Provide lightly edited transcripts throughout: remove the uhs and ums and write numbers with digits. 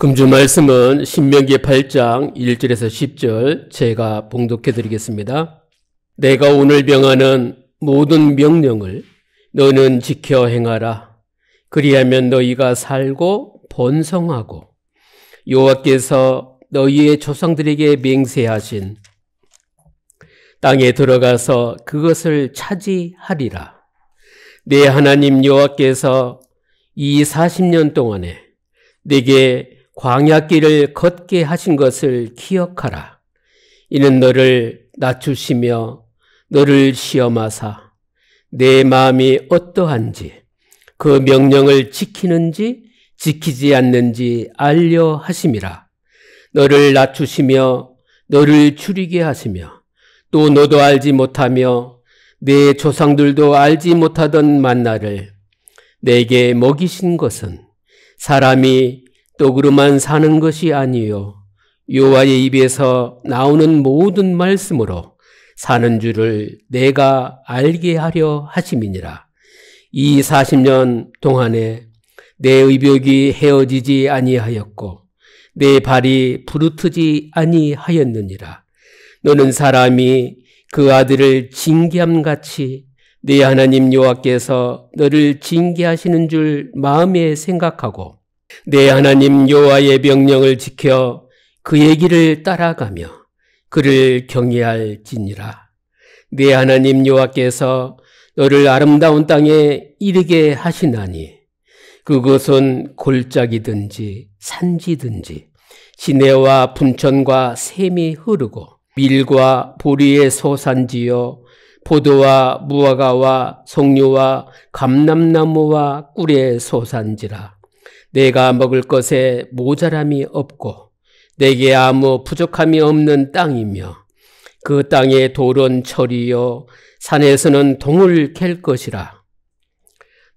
금주 말씀은 신명기 8장 1절에서 10절 제가 봉독해 드리겠습니다. 내가 오늘 명하는 모든 명령을 너는 지켜 행하라. 그리하면 너희가 살고 번성하고 여호와께서 너희의 조상들에게 맹세하신 땅에 들어가서 그것을 차지하리라. 내 하나님 여호와께서 이 40년 동안에 내게 광야길을 걷게 하신 것을 기억하라. 이는 너를 낮추시며 너를 시험하사 내 마음이 어떠한지 그 명령을 지키는지 지키지 않는지 알려 하심이라. 너를 낮추시며 너를 줄이게 하시며 또 너도 알지 못하며 내 조상들도 알지 못하던 만나를 내게 먹이신 것은 사람이 떡으로만 사는 것이 아니요 여호와의 입에서 나오는 모든 말씀으로 사는 줄을 내가 알게 하려 하심이니라. 이 40년 동안에 내 의벽이 헤어지지 아니하였고 내 발이 부르트지 아니하였느니라. 너는 사람이 그 아들을 징계함같이 내 하나님 여호와께서 너를 징계하시는 줄 마음에 생각하고 내 하나님 여호와의 명령을 지켜 그의 길을 따라가며 그를 경외할지니라. 내 하나님 여호와께서 너를 아름다운 땅에 이르게 하시나니 그것은 골짜기든지 산지든지 시내와 분천과 샘이 흐르고 밀과 보리의 소산지요 포도와 무화과와 송류와 감람나무와 꿀의 소산지라. 내가 먹을 것에 모자람이 없고 내게 아무 부족함이 없는 땅이며 그 땅의 돌은 철이요 산에서는 동을 캘 것이라.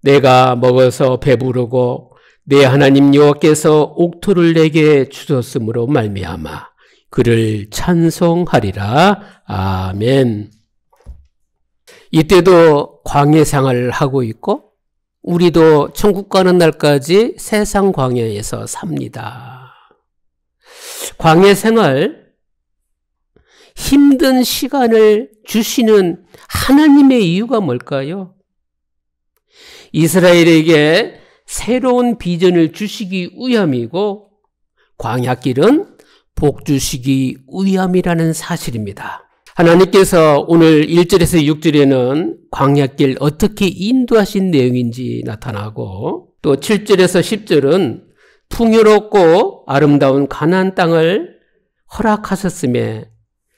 내가 먹어서 배부르고 내 하나님 여호와께서 옥토를 내게 주셨으므로 말미암아 그를 찬송하리라. 아멘. 이때도 광야 생활을 하고 있고 우리도 천국 가는 날까지 세상 광야에서 삽니다. 광야 생활, 힘든 시간을 주시는 하나님의 이유가 뭘까요? 이스라엘에게 새로운 비전을 주시기 위함이고 광야길은 복 주시기 위함이라는 사실입니다. 하나님께서 오늘 1절에서 6절에는 광야길 어떻게 인도하신 내용인지 나타나고 또 7절에서 10절은 풍요롭고 아름다운 가나안 땅을 허락하셨음에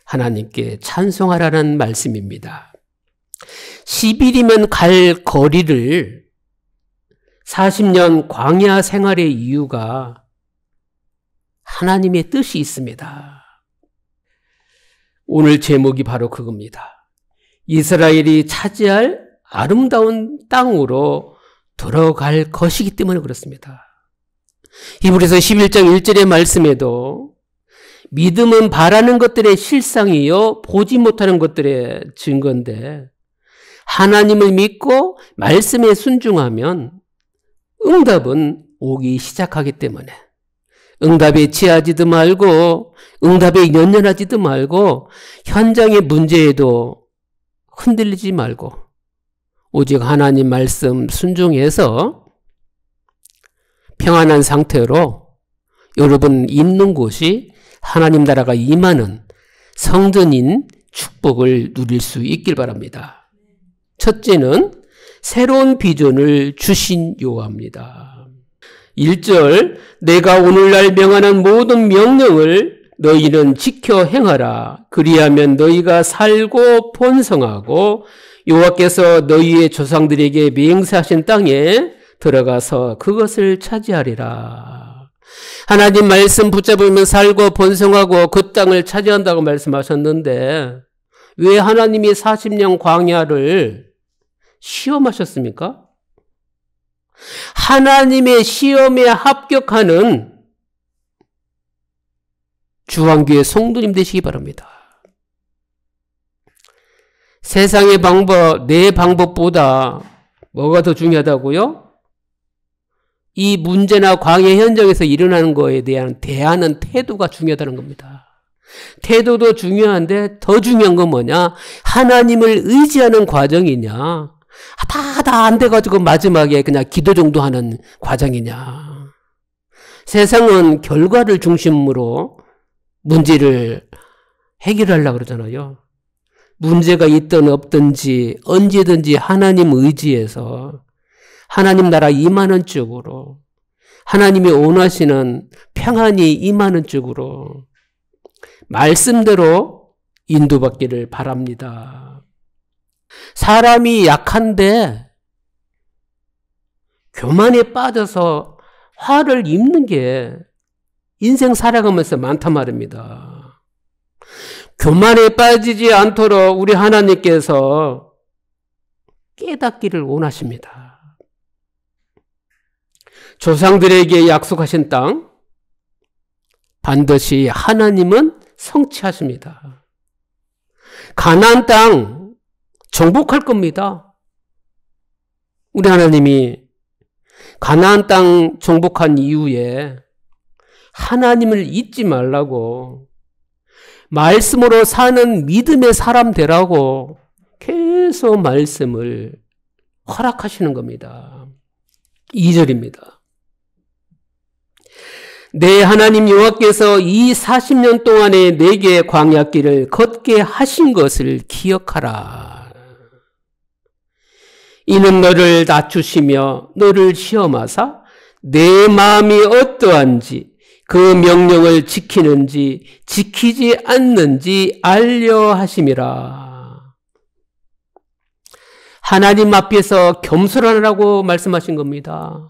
하나님께 찬송하라는 말씀입니다. 10일이면 갈 거리를 40년 광야 생활의 이유가 하나님의 뜻이 있습니다. 오늘 제목이 바로 그겁니다. 이스라엘이 차지할 아름다운 땅으로 들어갈 것이기 때문에 그렇습니다. 히브리서 11장 1절의 말씀에도 믿음은 바라는 것들의 실상이요 보지 못하는 것들의 증거인데 하나님을 믿고 말씀에 순종하면 응답은 오기 시작하기 때문에 응답에 취하지도 말고 응답에 연연하지도 말고 현장의 문제에도 흔들리지 말고 오직 하나님 말씀 순종해서 평안한 상태로 여러분 있는 곳이 하나님 나라가 임하는 성전인 축복을 누릴 수 있길 바랍니다. 첫째는 새로운 비전을 주신 요합니다. 1절 내가 오늘날 명하는 모든 명령을 너희는 지켜 행하라. 그리하면 너희가 살고 번성하고 여호와께서 너희의 조상들에게 맹세하신 땅에 들어가서 그것을 차지하리라. 하나님 말씀 붙잡으면 살고 번성하고 그 땅을 차지한다고 말씀하셨는데 왜 하나님이 40년 광야를 시험하셨습니까? 하나님의 시험에 합격하는 주한교회 성도님 되시기 바랍니다. 세상의 방법, 내 방법보다 뭐가 더 중요하다고요? 이 문제나 광야 현장에서 일어나는 거에 대한 대하는 태도가 중요하다는 겁니다. 태도도 중요한데 더 중요한 건 뭐냐? 하나님을 의지하는 과정이냐? 다 안 돼가지고 마지막에 그냥 기도 정도 하는 과정이냐? 세상은 결과를 중심으로 문제를 해결하려고 그러잖아요. 문제가 있든 없든지 언제든지 하나님 의지해서 하나님 나라 임하는 쪽으로, 하나님이 원하시는 평안이 임하는 쪽으로 말씀대로 인도받기를 바랍니다. 사람이 약한데 교만에 빠져서 화를 입는 게 인생 살아가면서 많단 말입니다. 교만에 빠지지 않도록 우리 하나님께서 깨닫기를 원하십니다. 조상들에게 약속하신 땅 반드시 하나님은 성취하십니다. 가나안 땅 정복할 겁니다. 우리 하나님이 가나안 땅 정복한 이후에 하나님을 잊지 말라고, 말씀으로 사는 믿음의 사람 되라고 계속 말씀을 허락하시는 겁니다. 2절입니다. 내 하나님 여호와께서 이 40년 동안에 내게 광야길을 걷게 하신 것을 기억하라. 이는 너를 낮추시며 너를 시험하사 내 마음이 어떠한지 그 명령을 지키는지 지키지 않는지 알려 하심이라. 하나님 앞에서 겸손하라고 말씀하신 겁니다.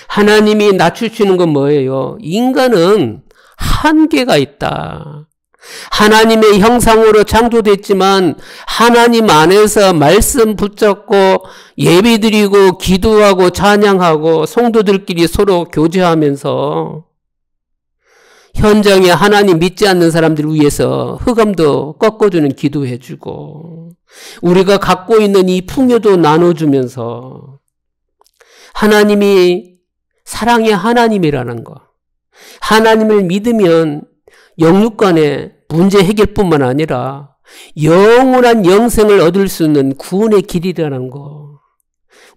하나님이 낮추시는 건 뭐예요? 인간은 한계가 있다. 하나님의 형상으로 창조됐지만 하나님 안에서 말씀 붙잡고 예배드리고 기도하고 찬양하고 성도들끼리 서로 교제하면서 현장에 하나님 믿지 않는 사람들을 위해서 흑암도 꺾어주는 기도해주고 우리가 갖고 있는 이 풍요도 나눠주면서 하나님이 사랑의 하나님이라는 거, 하나님을 믿으면 영육간의 문제 해결뿐만 아니라 영원한 영생을 얻을 수 있는 구원의 길이라는 거,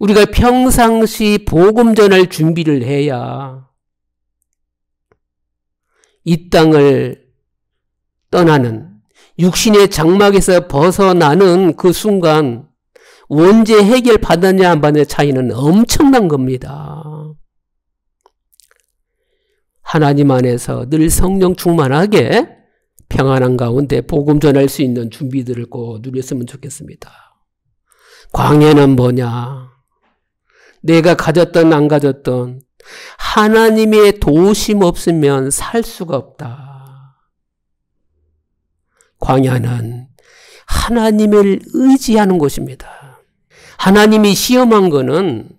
우리가 평상시 복음 전할 준비를 해야 이 땅을 떠나는 육신의 장막에서 벗어나는 그 순간 언제 해결 받았냐 안 받느냐 차이는 엄청난 겁니다. 하나님 안에서 늘 성령 충만하게 평안한 가운데 복음 전할 수 있는 준비들을 꼭 누렸으면 좋겠습니다. 광야는 뭐냐? 내가 가졌던 안 가졌던 하나님의 도우심 없으면 살 수가 없다. 광야는 하나님을 의지하는 곳입니다. 하나님이 시험한 거는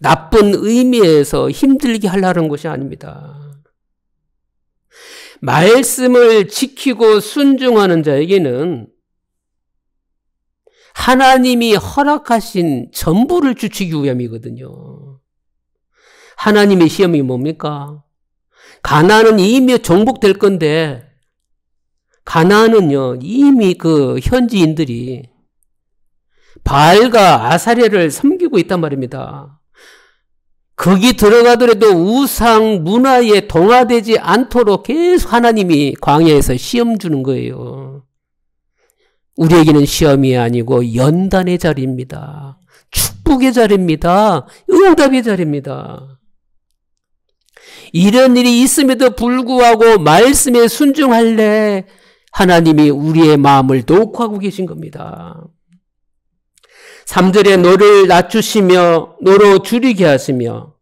나쁜 의미에서 힘들게 하려는 것이 아닙니다. 말씀을 지키고 순종하는 자에게는 하나님이 허락하신 전부를 주시기 위함이거든요. 하나님의 시험이 뭡니까? 가나안은 이미 정복될 건데, 가나안은요 이미 그 현지인들이 바알과 아사랴를 섬기고 있단 말입니다. 거기 들어가더라도 우상 문화에 동화되지 않도록 계속 하나님이 광야에서 시험 주는 거예요. 우리에게는 시험이 아니고 연단의 자리입니다. 축복의 자리입니다. 응답의 자리입니다. 이런 일이 있음에도 불구하고 말씀에 순종할래 하나님이 우리의 마음을 녹화하고 계신 겁니다. 3절에 너를 낮추시며 너로 줄이게 하시며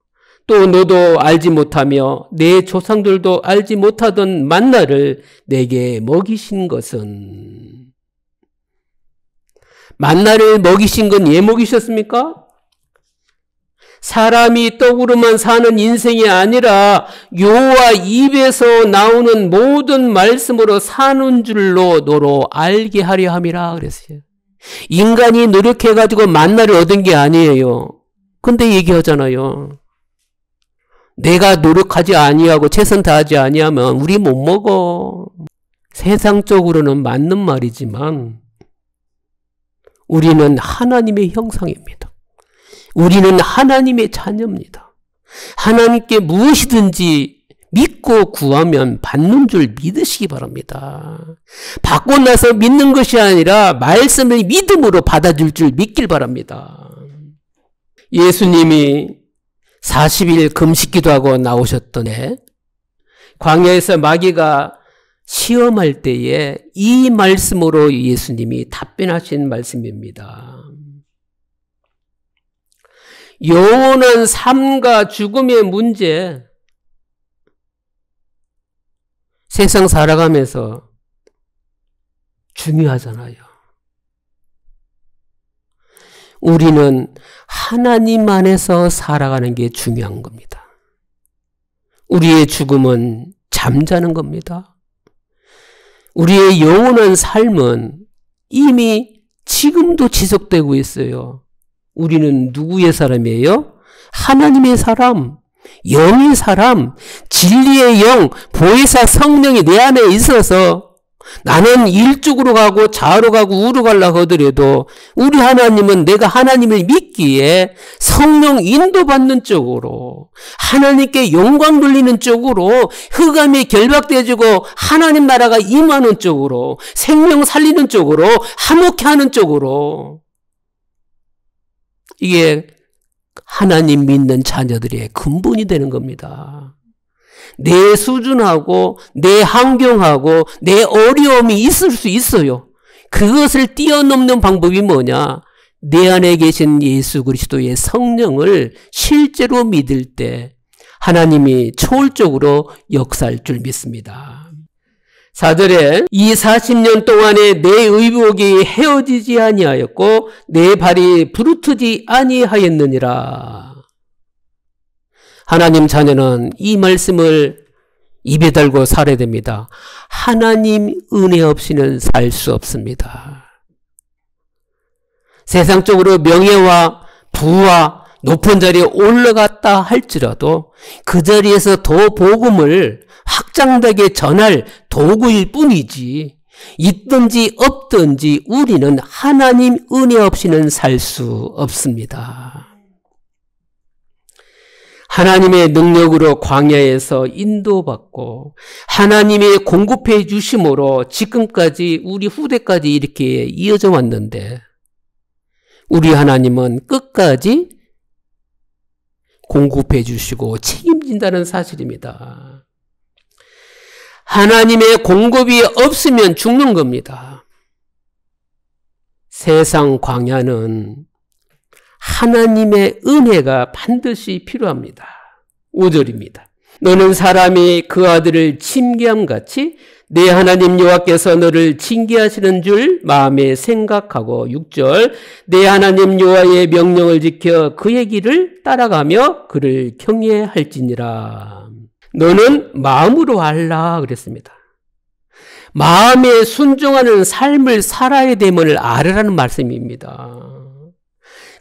또 너도 알지 못하며 내 조상들도 알지 못하던 만나를 내게 먹이신 것은, 만나를 먹이신 건 예 먹이셨습니까? 사람이 떡으로만 사는 인생이 아니라 여호와 입에서 나오는 모든 말씀으로 사는 줄로 너로 알게 하려 함이라 그랬어요. 인간이 노력해가지고 만나를 얻은 게 아니에요. 근데 얘기하잖아요. 내가 노력하지 아니하고 최선 다하지 아니하면 우리 못 먹어. 세상적으로는 맞는 말이지만 우리는 하나님의 형상입니다. 우리는 하나님의 자녀입니다. 하나님께 무엇이든지 믿고 구하면 받는 줄 믿으시기 바랍니다. 받고 나서 믿는 것이 아니라 말씀을 믿음으로 받아줄 줄 믿길 바랍니다. 예수님이 40일 금식기도 하고 나오셨던 해 광야에서 마귀가 시험할 때에 이 말씀으로 예수님이 답변하신 말씀입니다. 영원한 삶과 죽음의 문제, 세상 살아가면서 중요하잖아요. 우리는 하나님 안에서 살아가는 게 중요한 겁니다. 우리의 죽음은 잠자는 겁니다. 우리의 영원한 삶은 이미 지금도 지속되고 있어요. 우리는 누구의 사람이에요? 하나님의 사람, 영의 사람, 진리의 영, 보혜사 성령이 내 안에 있어서 나는 일쪽으로 가고 좌로 가고 우로 가려고 하더라도 우리 하나님은 내가 하나님을 믿기에 성령 인도받는 쪽으로 하나님께 영광 돌리는 쪽으로 흑암이 결박되어지고 하나님 나라가 임하는 쪽으로 생명 살리는 쪽으로 화목해 하는 쪽으로 이게 하나님 믿는 자녀들의 근본이 되는 겁니다. 내 수준하고 내 환경하고 내 어려움이 있을 수 있어요. 그것을 뛰어넘는 방법이 뭐냐? 내 안에 계신 예수 그리스도의 성령을 실제로 믿을 때 하나님이 초월적으로 역사할 줄 믿습니다. 4절에 이 40년 동안에 내 의복이 헤어지지 아니하였고 내 발이 부르트지 아니하였느니라. 하나님 자녀는 이 말씀을 입에 달고 살아야 됩니다. 하나님 은혜 없이는 살 수 없습니다. 세상적으로 명예와 부와 높은 자리에 올라갔다 할지라도 그 자리에서 더 복음을 확장되게 전할 도구일 뿐이지 있든지 없든지 우리는 하나님 은혜 없이는 살 수 없습니다. 하나님의 능력으로 광야에서 인도받고 하나님의 공급해 주심으로 지금까지 우리 후대까지 이렇게 이어져 왔는데 우리 하나님은 끝까지 공급해 주시고 책임진다는 사실입니다. 하나님의 공급이 없으면 죽는 겁니다. 세상 광야는 하나님의 은혜가 반드시 필요합니다. 5절입니다. 너는 사람이 그 아들을 징계함같이 내 하나님 여호와께서 너를 징계하시는 줄 마음에 생각하고 6절 내 하나님 여호와의 명령을 지켜 그의 길을 따라가며 그를 경외할지니라. 너는 마음으로 알라 그랬습니다. 마음에 순종하는 삶을 살아야 됨을 알으라는 말씀입니다.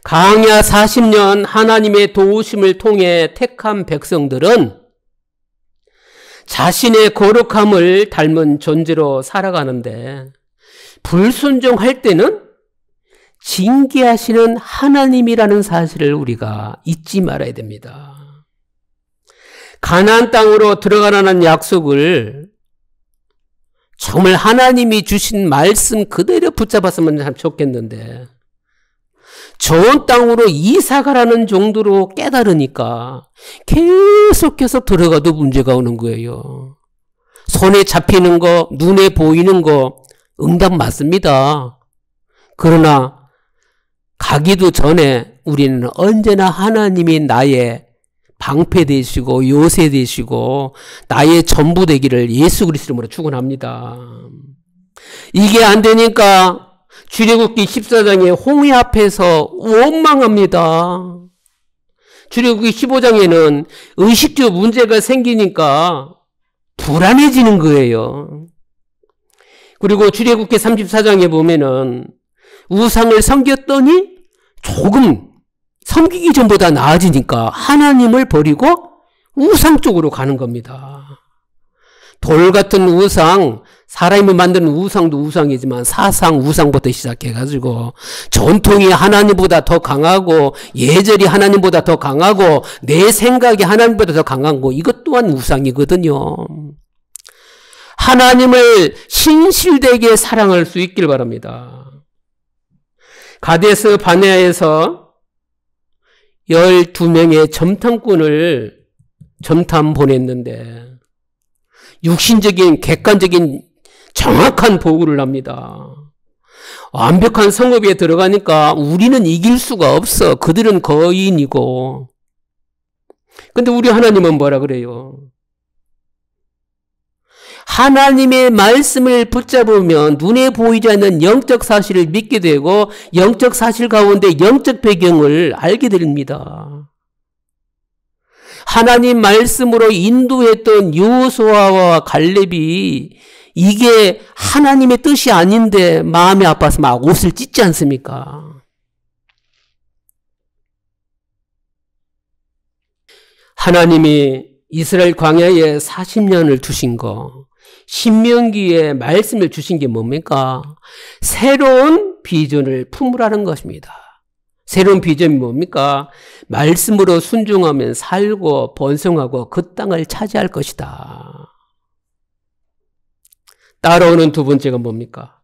광야 40년 하나님의 도우심을 통해 택한 백성들은 자신의 거룩함을 닮은 존재로 살아가는데 불순종할 때는 징계하시는 하나님이라는 사실을 우리가 잊지 말아야 됩니다. 가나안 땅으로 들어가라는 약속을 정말 하나님이 주신 말씀 그대로 붙잡았으면 참 좋겠는데 좋은 땅으로 이사가라는 정도로 깨달으니까 계속해서 들어가도 문제가 오는 거예요. 손에 잡히는 거, 눈에 보이는 거 응답 맞습니다. 그러나 가기도 전에 우리는 언제나 하나님이 나의 방패 되시고 요새 되시고 나의 전부 되기를 예수 그리스도 이름으로 축원합니다. 이게 안 되니까 출애굽기 14장에 홍해 앞에서 원망합니다. 출애굽기 15장에는 의식주 문제가 생기니까 불안해지는 거예요. 그리고 출애굽기 34장에 보면은 우상을 섬겼더니 조금 섬기기 전보다 나아지니까 하나님을 버리고 우상 쪽으로 가는 겁니다. 돌 같은 우상, 사람이 만드는 우상도 우상이지만 사상 우상부터 시작해가지고 전통이 하나님보다 더 강하고 예절이 하나님보다 더 강하고 내 생각이 하나님보다 더 강한 거, 이것 또한 우상이거든요. 하나님을 신실되게 사랑할 수 있길 바랍니다. 가데스 바네아에서 12명의 점탐꾼을 점탐 보냈는데 육신적인 객관적인 정확한 보고를 합니다. 완벽한 성읍에 들어가니까 우리는 이길 수가 없어. 그들은 거인이고. 근데 우리 하나님은 뭐라 그래요? 하나님의 말씀을 붙잡으면 눈에 보이지 않는 영적 사실을 믿게 되고 영적 사실 가운데 영적 배경을 알게 됩니다. 하나님 말씀으로 인도했던 여호수아와 갈렙이 이게 하나님의 뜻이 아닌데 마음이 아파서 막 옷을 찢지 않습니까? 하나님이 이스라엘 광야에 40년을 두신 거, 신명기에 말씀을 주신 게 뭡니까? 새로운 비전을 품으라는 것입니다. 새로운 비전이 뭡니까? 말씀으로 순종하면 살고 번성하고 그 땅을 차지할 것이다. 따라오는 두 번째가 뭡니까?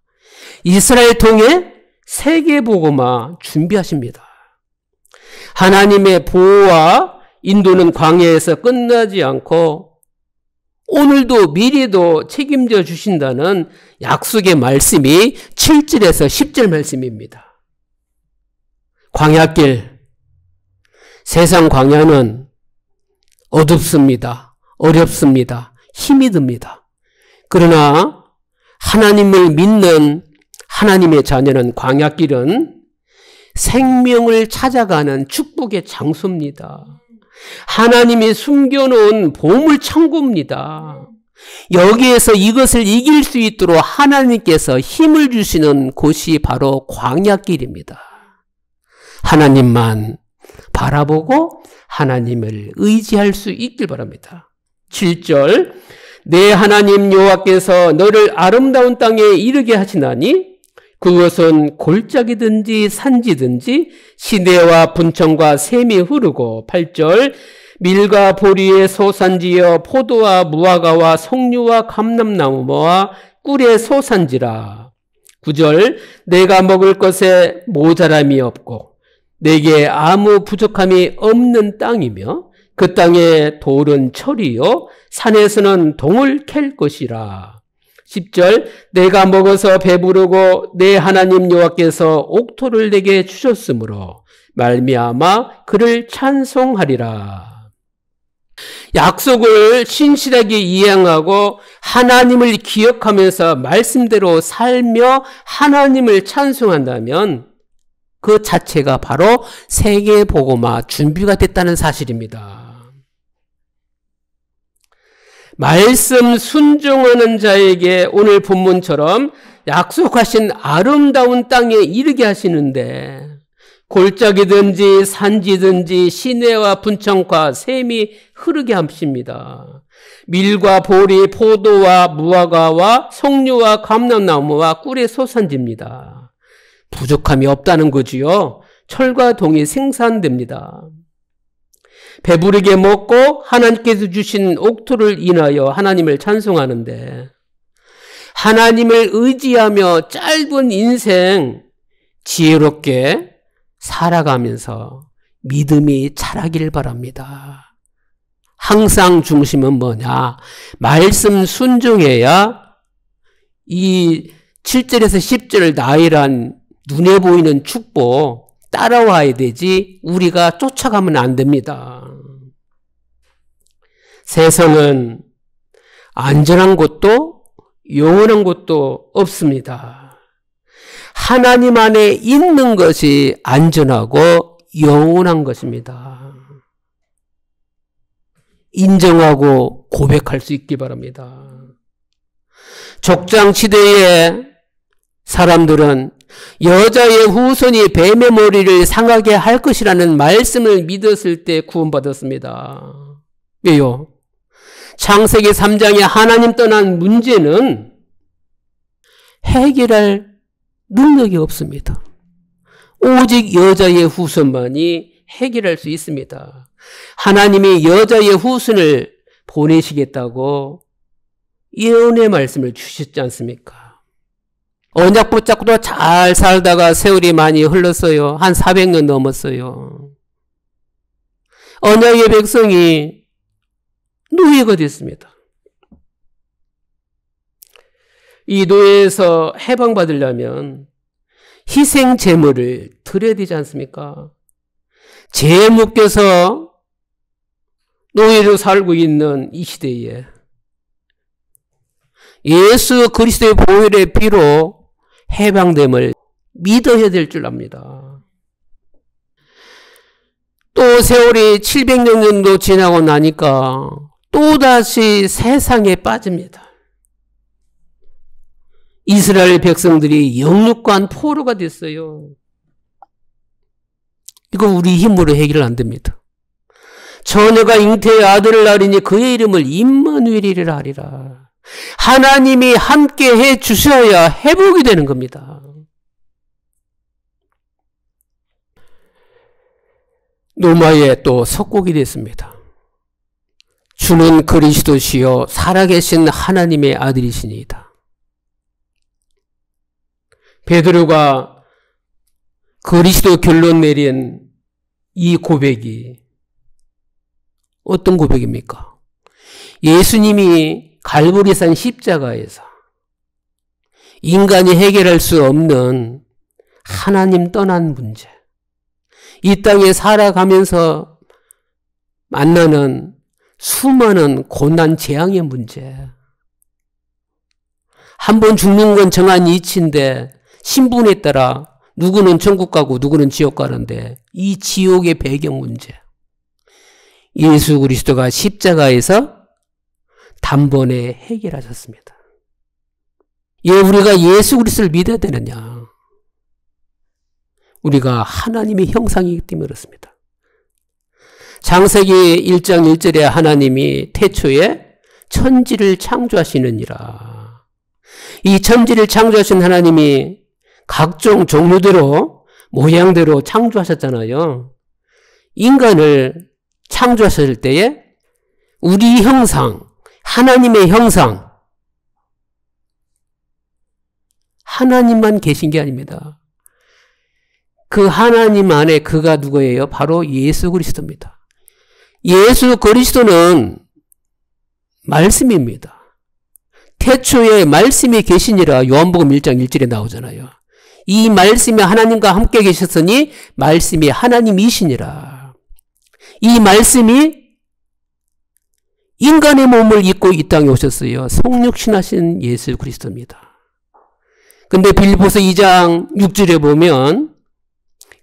이스라엘 통해 세계복음화 준비하십니다. 하나님의 보호와 인도는 광야에서 끝나지 않고 오늘도 미래도 책임져 주신다는 약속의 말씀이 7절에서 10절 말씀입니다. 광야길, 세상 광야는 어둡습니다. 어렵습니다. 힘이 듭니다. 그러나 하나님을 믿는 하나님의 자녀는 광야길은 생명을 찾아가는 축복의 장소입니다. 하나님이 숨겨놓은 보물 창고입니다. 여기에서 이것을 이길 수 있도록 하나님께서 힘을 주시는 곳이 바로 광야길입니다. 하나님만 바라보고 하나님을 의지할 수 있길 바랍니다. 7절, 내 하나님 여호와께서 너를 아름다운 땅에 이르게 하시나니 그것은 골짜기든지 산지든지 시내와 분청과 샘이 흐르고. 8절, 밀과 보리의 소산지여 포도와 무화과와 석류와 감람나무와 꿀의 소산지라. 9절, 내가 먹을 것에 모자람이 없고 내게 아무 부족함이 없는 땅이며 그 땅의 돌은 철이요 산에서는 동을 캘 것이라. 10절, 내가 먹어서 배부르고 내 하나님 여호와께서 옥토를 내게 주셨으므로 말미암아 그를 찬송하리라. 약속을 신실하게 이행하고 하나님을 기억하면서 말씀대로 살며 하나님을 찬송한다면 그 자체가 바로 세계복음화 준비가 됐다는 사실입니다. 말씀 순종하는 자에게 오늘 본문처럼 약속하신 아름다운 땅에 이르게 하시는데 골짜기든지 산지든지 시내와 분청과 샘이 흐르게 하십니다. 밀과 보리, 포도와 무화과와 석류와 감람나무와 꿀의 소산지입니다. 부족함이 없다는 거지요. 철과 동이 생산됩니다. 배부르게 먹고 하나님께서 주신 옥토를 인하여 하나님을 찬송하는데 하나님을 의지하며 짧은 인생 지혜롭게 살아가면서 믿음이 자라길 바랍니다. 항상 중심은 뭐냐? 말씀 순종해야 이 7절에서 10절 나열한 눈에 보이는 축복 따라와야 되지 우리가 쫓아가면 안 됩니다. 세상은 안전한 곳도 영원한 곳도 없습니다. 하나님 안에 있는 것이 안전하고 영원한 것입니다. 인정하고 고백할 수 있기 바랍니다. 족장시대의 사람들은 여자의 후손이 뱀의 머리를 상하게 할 것이라는 말씀을 믿었을 때 구원받았습니다. 왜요? 창세기 3장에 하나님 떠난 문제는 해결할 능력이 없습니다. 오직 여자의 후손만이 해결할 수 있습니다. 하나님이 여자의 후손을 보내시겠다고 예언의 말씀을 주셨지 않습니까? 언약 붙잡고도 잘 살다가 세월이 많이 흘렀어요. 한 400년 넘었어요. 언약의 백성이 노예가 됐습니다. 이 노예에서 해방받으려면 희생 제물을 드려야 되지 않습니까? 죄에 묶여서 노예로 살고 있는 이 시대에 예수 그리스도의 보혈의 피로 해방됨을 믿어야 될 줄 압니다. 또 세월이 700년 정도 지나고 나니까 또다시 세상에 빠집니다. 이스라엘 백성들이 영육간 포로가 됐어요. 이거 우리 힘으로 해결 안 됩니다. 처녀가 잉태의 아들을 낳으니 그의 이름을 임마누엘이라 하리라. 하나님이 함께 해 주셔야 회복이 되는 겁니다. 노마에 또 석곡이 됐습니다. 주는 그리스도시요 살아계신 하나님의 아들이시니이다. 베드로가 그리스도 결론 내린 이 고백이 어떤 고백입니까? 예수님이 갈보리산 십자가에서 인간이 해결할 수 없는 하나님 떠난 문제, 이 땅에 살아가면서 만나는 수많은 고난 재앙의 문제, 한 번 죽는 건 정한 이치인데 신분에 따라 누구는 천국 가고 누구는 지옥 가는데 이 지옥의 배경 문제, 예수 그리스도가 십자가에서 단번에 해결하셨습니다. 예, 우리가 예수 그리스도를 믿어야 되느냐? 우리가 하나님의 형상이기 때문에 그렇습니다. 창세기 1장 1절에 하나님이 태초에 천지를 창조하시느니라. 이 천지를 창조하신 하나님이 각종 종류대로 모양대로 창조하셨잖아요. 인간을 창조하실 때에 우리 형상, 하나님의 형상, 하나님만 계신 게 아닙니다. 그 하나님 안에 그가 누구예요? 바로 예수 그리스도입니다. 예수 그리스도는 말씀입니다. 태초에 말씀이 계시니라 요한복음 1장 1절에 나오잖아요. 이 말씀이 하나님과 함께 계셨으니 말씀이 하나님이시니라. 이 말씀이 인간의 몸을 입고 이 땅에 오셨어요. 성육신하신 예수 그리스도입니다. 근데 빌립보서 2장 6절에 보면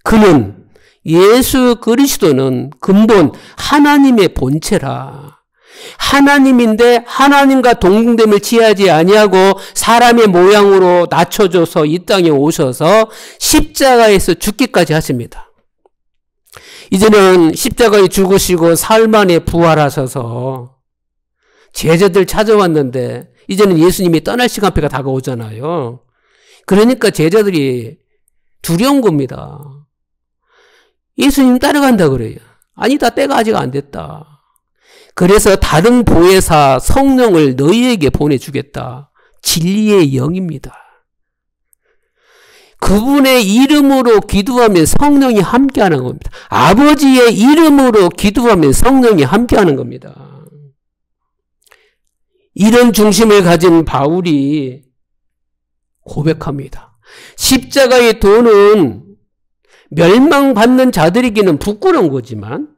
그는 예수 그리스도는 근본 하나님의 본체라. 하나님인데 하나님과 동등됨을 취하지 아니하고 사람의 모양으로 낮춰져서 이 땅에 오셔서 십자가에서 죽기까지 하십니다. 이제는 십자가에 죽으시고 사흘 만에 부활하셔서 제자들 찾아왔는데 이제는 예수님이 떠날 시간표가 다가오잖아요. 그러니까 제자들이 두려운 겁니다. 예수님 따라간다 그래요. 아니다, 때가 아직 안 됐다. 그래서 다른 보혜사 성령을 너희에게 보내주겠다. 진리의 영입니다. 그분의 이름으로 기도하면 성령이 함께하는 겁니다. 아버지의 이름으로 기도하면 성령이 함께하는 겁니다. 이런 중심을 가진 바울이 고백합니다. 십자가의 도는 멸망받는 자들에게는 부끄러운 거지만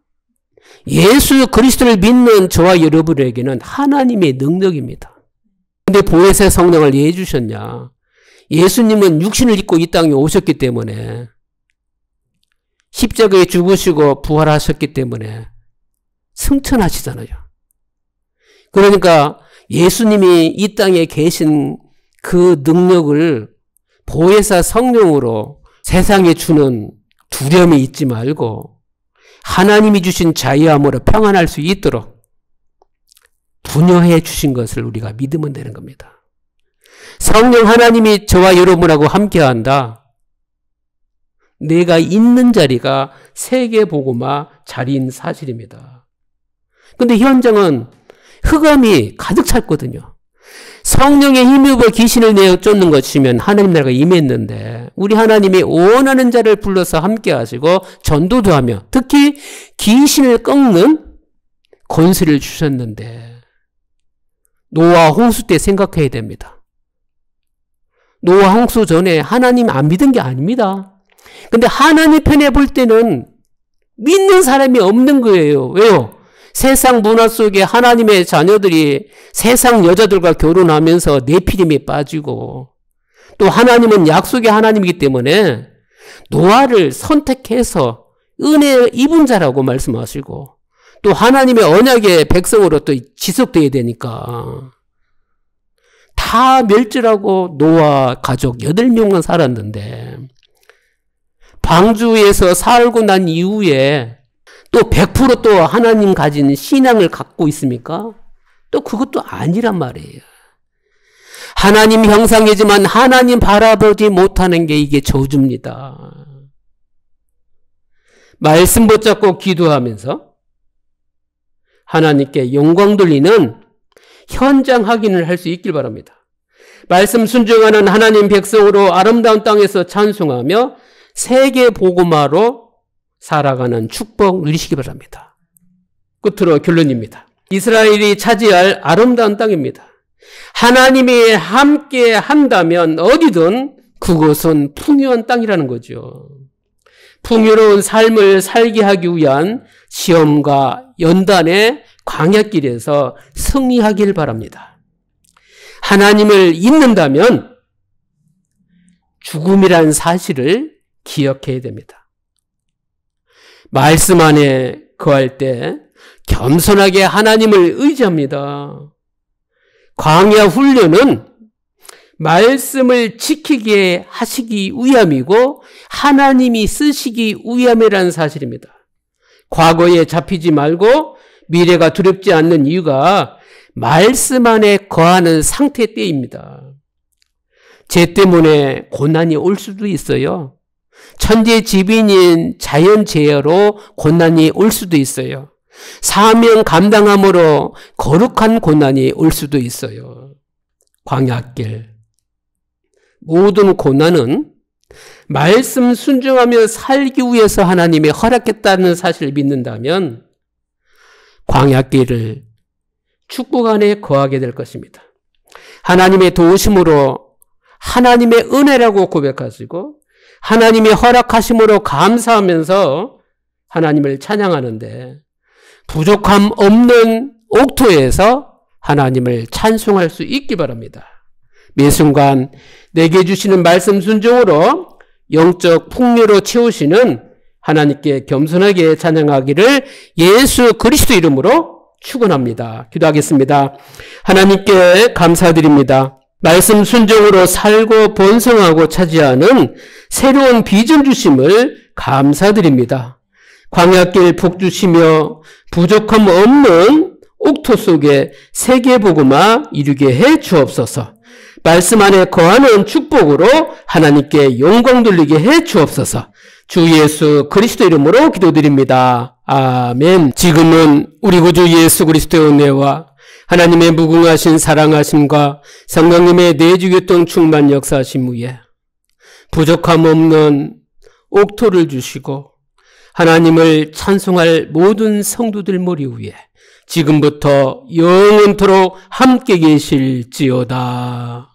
예수 그리스도를 믿는 저와 여러분에게는 하나님의 능력입니다. 근데 보혜사 성령을 왜 주셨냐? 예수님은 육신을 입고 이 땅에 오셨기 때문에 십자가에 죽으시고 부활하셨기 때문에 승천하시잖아요. 그러니까 예수님이 이 땅에 계신 그 능력을 보혜사 성령으로 세상에 주는 두려움이 있지 말고 하나님이 주신 자유함으로 평안할 수 있도록 분여해 주신 것을 우리가 믿으면 되는 겁니다. 성령 하나님이 저와 여러분하고 함께한다. 내가 있는 자리가 세계복음화 자리인 사실입니다. 근데 현장은 흑암이 가득 찼거든요. 성령의 힘입어 귀신을 내어 쫓는 것이면 하나님 나라가 임했는데 우리 하나님이 원하는 자를 불러서 함께 하시고 전도도 하며 특히 귀신을 꺾는 권세를 주셨는데 노아 홍수 때 생각해야 됩니다. 노아 홍수 전에 하나님 안 믿은 게 아닙니다. 근데 하나님 편에 볼 때는 믿는 사람이 없는 거예요. 왜요? 세상 문화 속에 하나님의 자녀들이 세상 여자들과 결혼하면서 네피림에 빠지고 또 하나님은 약속의 하나님이기 때문에 노아를 선택해서 은혜 입은 자라고 말씀하시고 또 하나님의 언약의 백성으로 또 지속돼야 되니까 다 멸절하고 노아 가족 8명만 살았는데 방주에서 살고 난 이후에 또 100% 또 하나님 가진 신앙을 갖고 있습니까? 또 그것도 아니란 말이에요. 하나님 형상이지만 하나님 바라보지 못하는 게 이게 저주입니다. 말씀 붙잡고 기도하면서 하나님께 영광 돌리는 현장 확인을 할 수 있길 바랍니다. 말씀 순종하는 하나님 백성으로 아름다운 땅에서 찬송하며 세계 복음화로 살아가는 축복 누리시기 바랍니다. 끝으로 결론입니다. 이스라엘이 차지할 아름다운 땅입니다. 하나님이 함께 한다면 어디든 그곳은 풍요한 땅이라는 거죠. 풍요로운 삶을 살게 하기 위한 시험과 연단의 광야길에서 승리하길 바랍니다. 하나님을 잊는다면 죽음이란 사실을 기억해야 됩니다. 말씀 안에 거할 때 겸손하게 하나님을 의지합니다. 광야 훈련은 말씀을 지키게 하시기 위함이고 하나님이 쓰시기 위함이라는 사실입니다. 과거에 잡히지 말고 미래가 두렵지 않는 이유가 말씀 안에 거하는 상태 때입니다. 죄 때문에 고난이 올 수도 있어요. 천재지변인 자연재해로 고난이 올 수도 있어요. 사명 감당함으로 거룩한 고난이 올 수도 있어요. 광야길. 모든 고난은 말씀 순종하며 살기 위해서 하나님이 허락했다는 사실을 믿는다면 광야길을 축복 안에 거하게 될 것입니다. 하나님의 도우심으로 하나님의 은혜라고 고백하시고 하나님이 허락하심으로 감사하면서 하나님을 찬양하는데 부족함 없는 옥토에서 하나님을 찬송할 수 있기 바랍니다. 매 순간 내게 주시는 말씀 순종으로 영적 풍요로 채우시는 하나님께 겸손하게 찬양하기를 예수 그리스도 이름으로 축원합니다. 기도하겠습니다. 하나님께 감사드립니다. 말씀 순종으로 살고 번성하고 차지하는 새로운 비전 주심을 감사드립니다. 광야길 복 주시며 부족함 없는 옥토 속에 세계복음화 이루게 해 주옵소서. 말씀 안에 거하는 축복으로 하나님께 영광 돌리게 해 주옵소서. 주 예수 그리스도 이름으로 기도드립니다. 아멘. 지금은 우리 구주 예수 그리스도의 은혜와 하나님의 무궁하신 사랑하심과 성령님의 내주교통 충만 역사하심 후에 부족함 없는 옥토를 주시고 하나님을 찬송할 모든 성도들 머리 위에 지금부터 영원토록 함께 계실지어다.